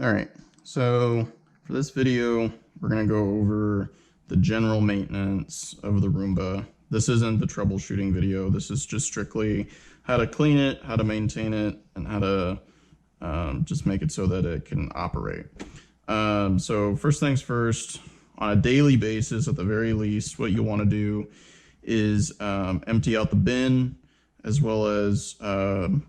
All right, so for this video, we're gonna go over the general maintenance of the Roomba. This isn't the troubleshooting video. This is just strictly how to clean it, how to maintain it, and how to just make it so that it can operate. So first things first, on a daily basis, at the very least, what you want to do is empty out the bin as well as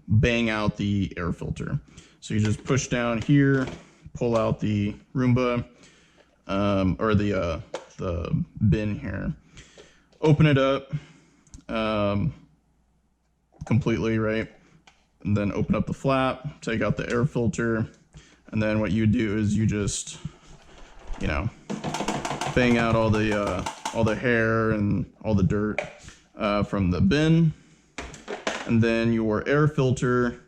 bang out the air filter. So you just push down here, pull out the Roomba or the bin here, open it up completely, right? And then open up the flap, take out the air filter, and then what you do is you just, you know, bang out all the hair and all the dirt from the bin. And then your air filter,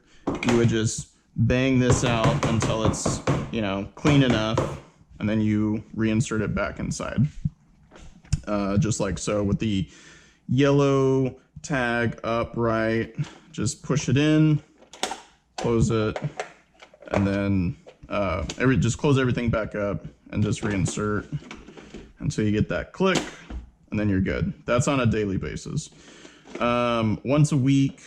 you would just bang this out until it's, you know, clean enough, and then you reinsert it back inside. Just like so with the yellow tag upright, just push it in, close it, and then just close everything back up and just reinsert until you get that click, and then you're good. That's on a daily basis. Once a week,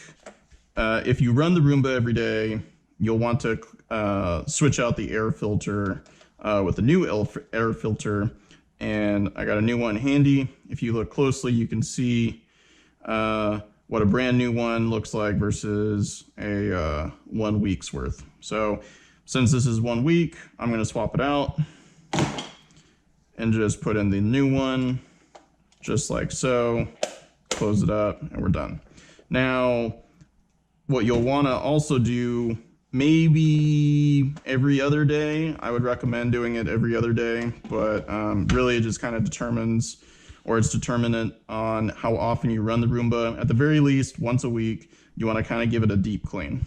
if you run the Roomba every day, you'll want to switch out the air filter with a new air filter, and I got a new one handy. If you look closely, you can see what a brand new one looks like versus a 1 week's worth. So since this is 1 week, I'm going to swap it out and just put in the new one, just like so. Close it up, and we're done. Now, what you'll want to also do, maybe every other day. I would recommend doing it every other day, but really it just kind of determines, or it's determinant on how often you run the Roomba. At the very least, once a week, you want to kind of give it a deep clean.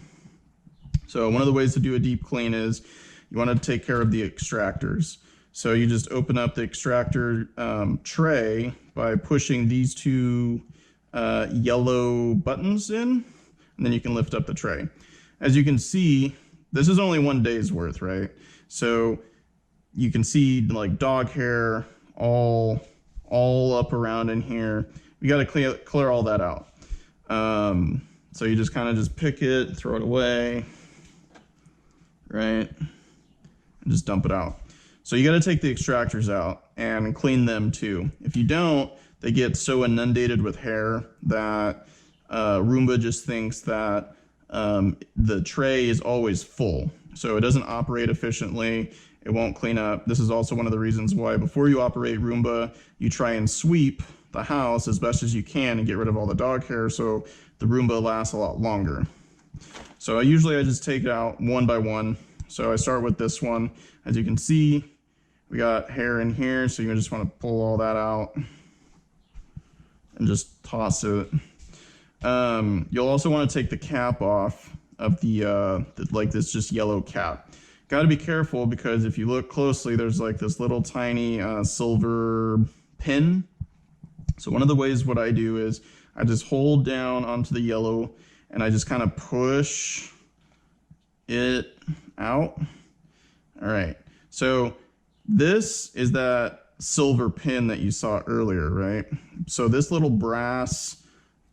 So one of the ways to do a deep clean is you want to take care of the extractors. So you just open up the extractor tray by pushing these two yellow buttons in, and then you can lift up the tray. As you can see, this is only 1 day's worth, right? So you can see like dog hair all up around in here. You got to clear all that out. So you just kind of just pick it, throw it away, right? And just dump it out. So you got to take the extractors out and clean them too. If you don't, they get so inundated with hair that Roomba just thinks that the tray is always full. So it doesn't operate efficiently. It won't clean up. This is also one of the reasons why before you operate Roomba, you try and sweep the house as best as you can and get rid of all the dog hair so the Roomba lasts a lot longer. So usually I just take it out one by one. So I start with this one. As you can see, we got hair in here, so you just want to pull all that out and just toss it. You'll also want to take the cap off of the like this just yellow cap. Got to be careful because if you look closely, there's like this little tiny silver pin. So one of the ways what I do is I just hold down onto the yellow and I just kind of push it out. All right, so this is that silver pin that you saw earlier, right? So this little brass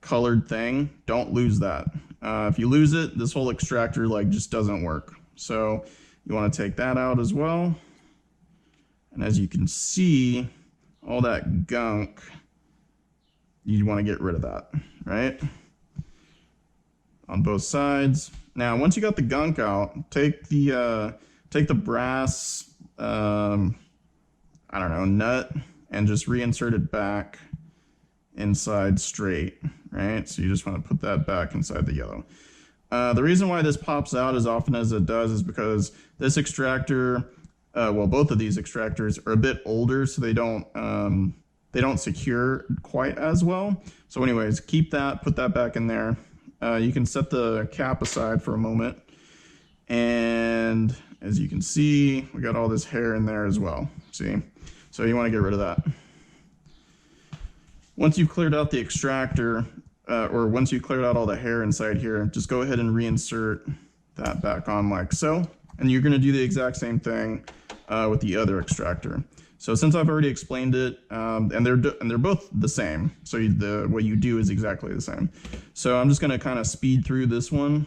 colored thing, don't lose that. If you lose it, this whole extractor like just doesn't work. So you want to take that out as well. And as you can see, all that gunk, you want to get rid of that, right? On both sides. Now, once you got the gunk out, take the brass, I don't know, nut, and just reinsert it back inside straight, right? So you just want to put that back inside the yellow. The reason why this pops out as often as it does is because this extractor, well, both of these extractors are a bit older, so they don't secure quite as well. So anyways, keep that, put that back in there. You can set the cap aside for a moment. And as you can see, we got all this hair in there as well, see? So you want to get rid of that. Once you've cleared out the extractor, or once you've cleared out all the hair inside here, just go ahead and reinsert that back on like so. And you're going to do the exact same thing with the other extractor. So since I've already explained it, and they're both the same, so what you do is exactly the same. So I'm just going to kind of speed through this one.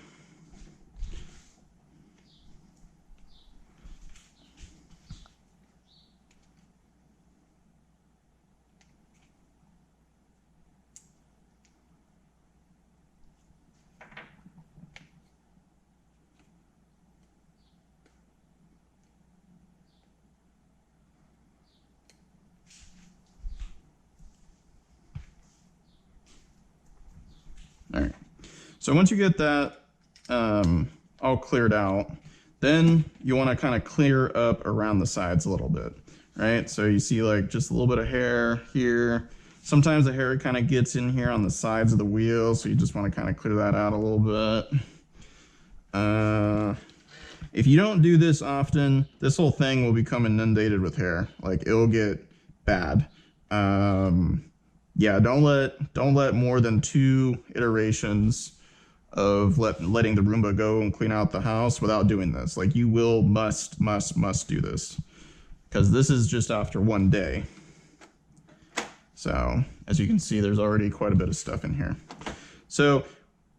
All right. So once you get that all cleared out, then you want to kind of clear up around the sides a little bit, right? So you see like just a little bit of hair here. Sometimes the hair kind of gets in here on the sides of the wheel, so you just want to kind of clear that out a little bit. If you don't do this often, this whole thing will become inundated with hair. Like it'll get bad. Yeah, don't let more than 2 iterations of letting the Roomba go and clean out the house without doing this. Like you must do this, because this is just after 1 day. So as you can see, there's already quite a bit of stuff in here. So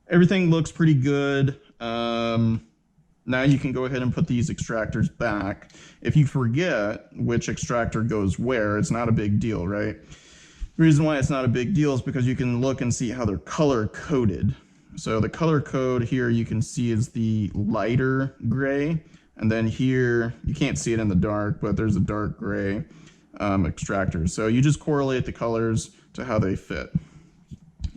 everything looks pretty good. Now you can go ahead and put these extractors back. If you forget which extractor goes where, it's not a big deal, right? The reason why it's not a big deal is because you can look and see how they're color coded. So the color code here you can see is the lighter gray, and then here you can't see it in the dark, but there's a dark gray extractor. So you just correlate the colors to how they fit.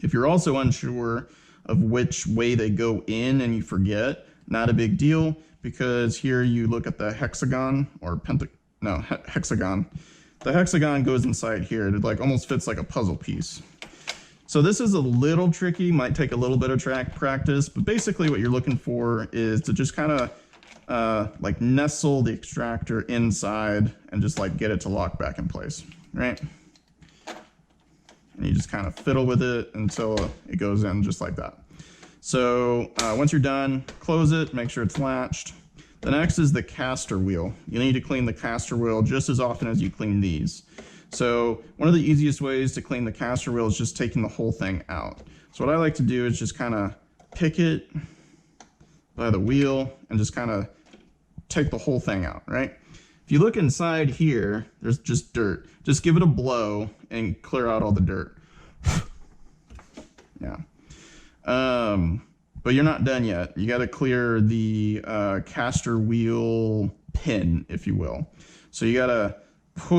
If you're also unsure of which way they go in and you forget, not a big deal, because here you look at the hexagon or hexagon. The hexagon goes inside here. It like almost fits like a puzzle piece. So this is a little tricky, might take a little bit of practice, but basically what you're looking for is to just kind of like nestle the extractor inside and just like get it to lock back in place, right? And you just kind of fiddle with it until it goes in just like that. So once you're done, close it, make sure it's latched. The next is the caster wheel. You need to clean the caster wheel just as often as you clean these. So one of the easiest ways to clean the caster wheel is just taking the whole thing out. So what I like to do is just kind of pick it by the wheel and just kind of take the whole thing out, right? If you look inside here, there's just dirt. Just give it a blow and clear out all the dirt. Yeah. But you're not done yet. You got to clear the caster wheel pin, if you will. So you got to put